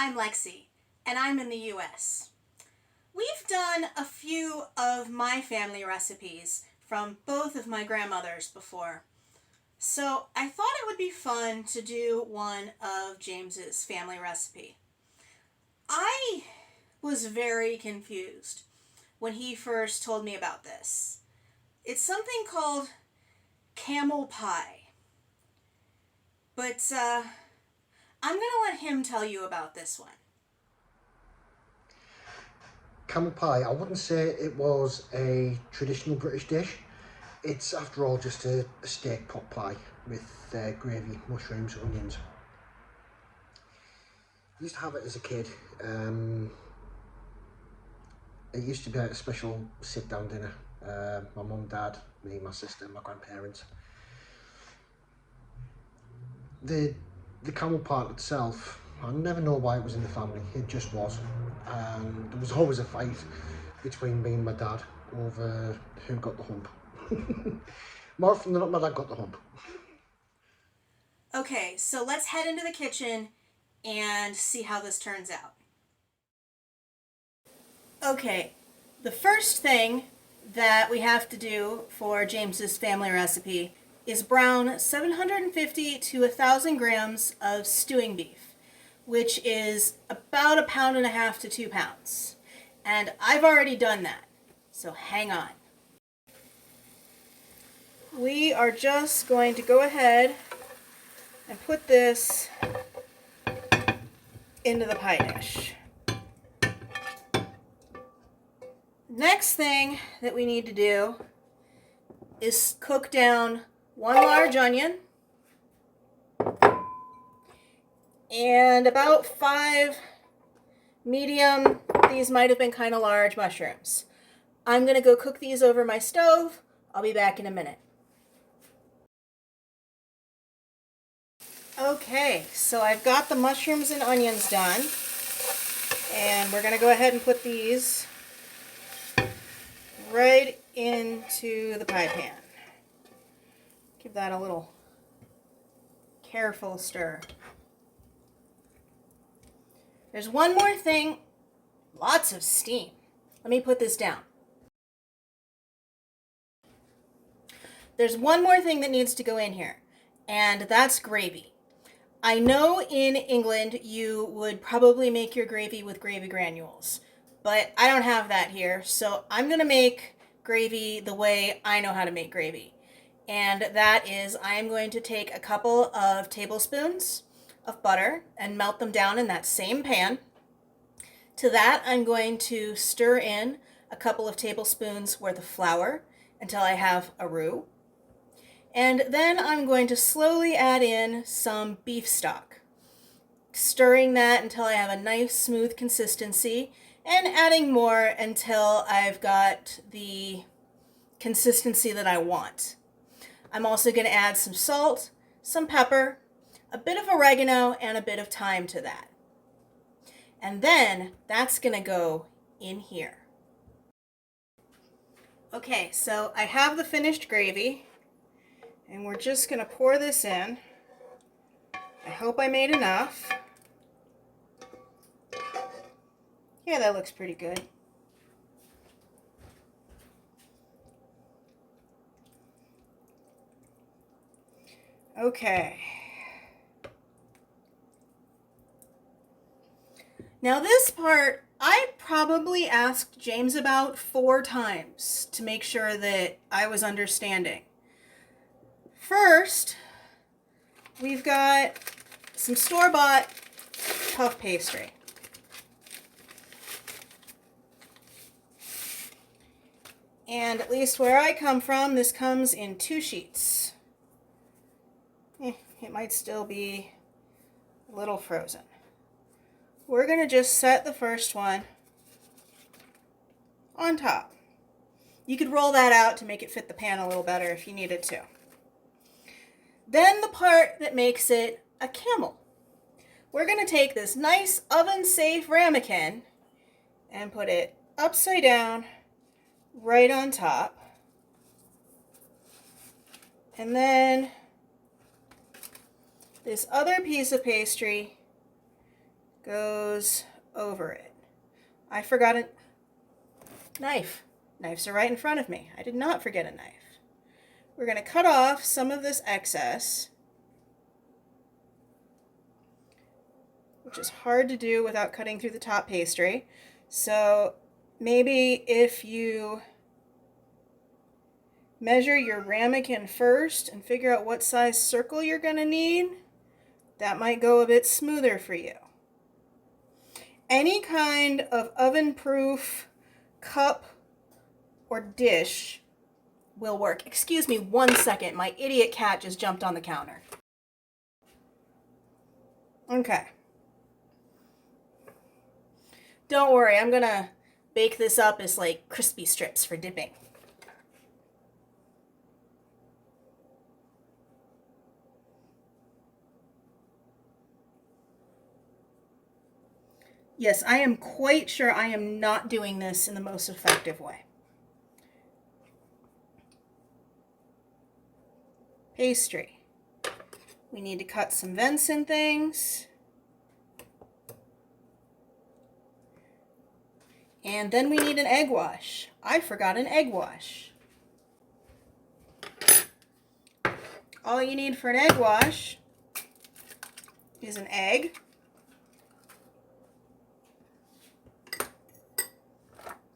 I'm Lexi, and I'm in the US. We've done a few of my family recipes from both of my grandmothers before, so I thought it would be fun to do one of James's family recipe. I was very confused when he first told me about this. It's something called camel pie, but I'm going to let him tell you about this one. Camel pie, I wouldn't say it was a traditional British dish. It's, after all, just a steak pot pie with gravy, mushrooms, onions. I used to have it as a kid. It used to be like a special sit-down dinner. My mum, dad, me, my sister, my grandparents. The camel part itself, I never know why it was in the family. It just was. And there was always a fight between me and my dad over who got the hump. More often than not, my dad got the hump. Okay, so let's head into the kitchen and see how this turns out. Okay, the first thing that we have to do for James's family recipe is brown 750 to 1,000 grams of stewing beef, which is about 1.5 to 2 pounds. And I've already done that, so hang on. We are just going to go ahead and put this into the pie dish. Next thing that we need to do is cook down 1 large onion and about 5 medium, these might have been kind of large, mushrooms. I'm going to go cook these over my stove. I'll be back in a minute. Okay, so I've got the mushrooms and onions done, and we're going to go ahead and put these right into the pie pan. Give that a little careful stir. There's one more thing. Lots of steam. Let me put this down. There's one more thing that needs to go in here, and that's gravy. I know in England you would probably make your gravy with gravy granules, but I don't have that here, so I'm going to make gravy the way I know how to make gravy. And that is, I'm going to take a couple of tablespoons of butter and melt them down in that same pan. To that, I'm going to stir in a couple of tablespoons worth of flour until I have a roux. And then I'm going to slowly add in some beef stock, stirring that until I have a nice smooth consistency, and adding more until I've got the consistency that I want. I'm also going to add some salt, some pepper, a bit of oregano, and a bit of thyme to that. And then that's going to go in here. Okay, so I have the finished gravy, and we're just going to pour this in. I hope I made enough. Yeah, that looks pretty good. Okay. Now this part, I probably asked James about 4 times to make sure that I was understanding. First, we've got some store-bought puff pastry. And at least where I come from, this comes in 2 sheets. It might still be a little frozen. We're going to just set the first one on top. You could roll that out to make it fit the pan a little better if you needed to. Then the part that makes it a camel. We're going to take this nice oven-safe ramekin and put it upside down right on top. And then this other piece of pastry goes over it. I forgot a knife. Knives are right in front of me. I did not forget a knife. We're going to cut off some of this excess, which is hard to do without cutting through the top pastry. So maybe if you measure your ramekin first and figure out what size circle you're going to need, that might go a bit smoother for you. Any kind of oven-proof cup or dish will work. Excuse me 1 second. My idiot cat just jumped on the counter. Okay. Don't worry, I'm gonna bake this up as like crispy strips for dipping. Yes, I am quite sure I am not doing this in the most effective way. Pastry. We need to cut some vents and things. And then we need an egg wash. I forgot an egg wash. All you need for an egg wash is an egg,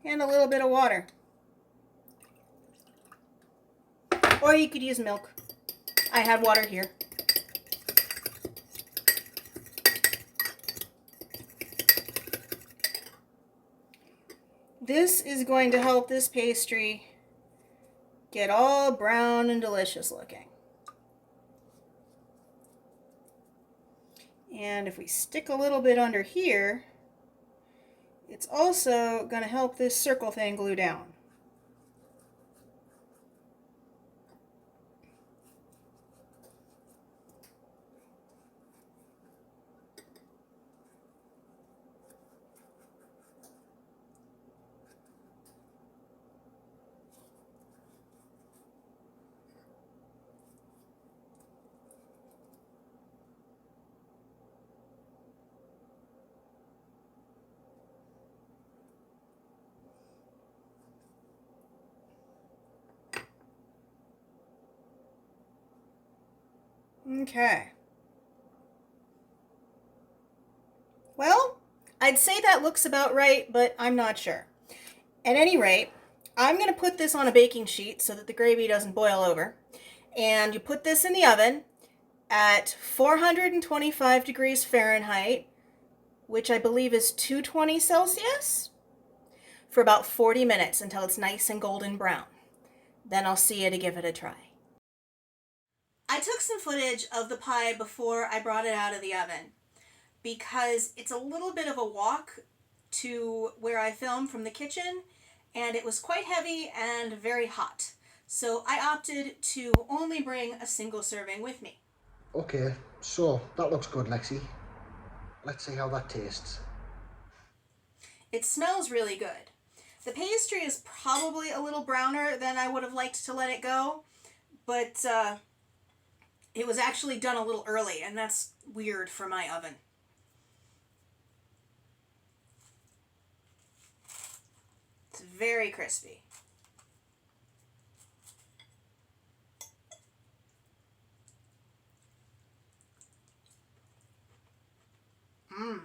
and a little bit of water. Or you could use milk. I had water here. This is going to help this pastry get all brown and delicious looking. And if we stick a little bit under here, it's also going to help this circle thing glue down. Okay. Well, I'd say that looks about right, but I'm not sure. At any rate, I'm going to put this on a baking sheet so that the gravy doesn't boil over. And you put this in the oven at 425 degrees Fahrenheit, which I believe is 220 Celsius, for about 40 minutes until it's nice and golden brown. Then I'll see you to give it a try. I took some footage of the pie before I brought it out of the oven because it's a little bit of a walk to where I film from the kitchen, and it was quite heavy and very hot. So I opted to only bring a single serving with me. Okay, so that looks good, Lexi. Let's see how that tastes. It smells really good. The pastry is probably a little browner than I would have liked to let it go, but it was actually done a little early, and that's weird for my oven. It's very crispy. Mmm.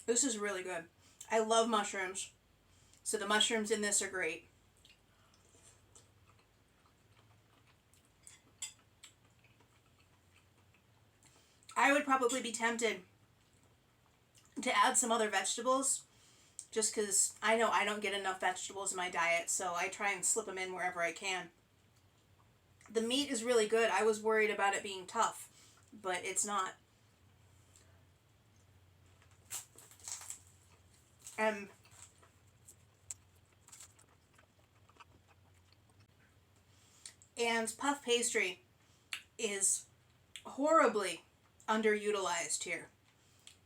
This is really good. I love mushrooms, so the mushrooms in this are great. I would probably be tempted to add some other vegetables, just because I know I don't get enough vegetables in my diet, so I try and slip them in wherever I can. The meat is really good. I was worried about it being tough, but it's not. And puff pastry is horribly underutilized here.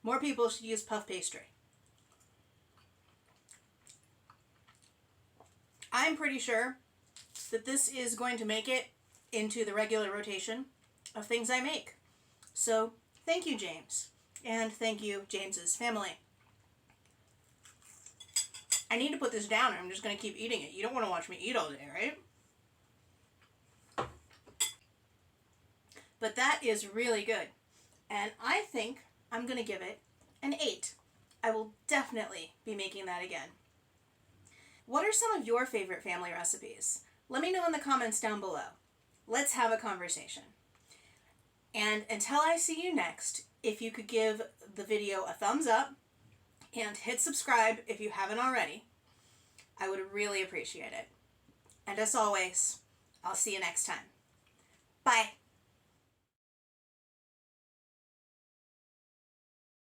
More people should use puff pastry. I'm pretty sure that this is going to make it into the regular rotation of things I make. So thank you, James. And thank you, James's family. I need to put this down or I'm just going to keep eating it. You don't want to watch me eat all day, right? But that is really good. And I think I'm going to give it an 8. I will definitely be making that again. What are some of your favorite family recipes? Let me know in the comments down below. Let's have a conversation. And until I see you next, if you could give the video a thumbs up and hit subscribe if you haven't already, I would really appreciate it. And as always, I'll see you next time. Bye.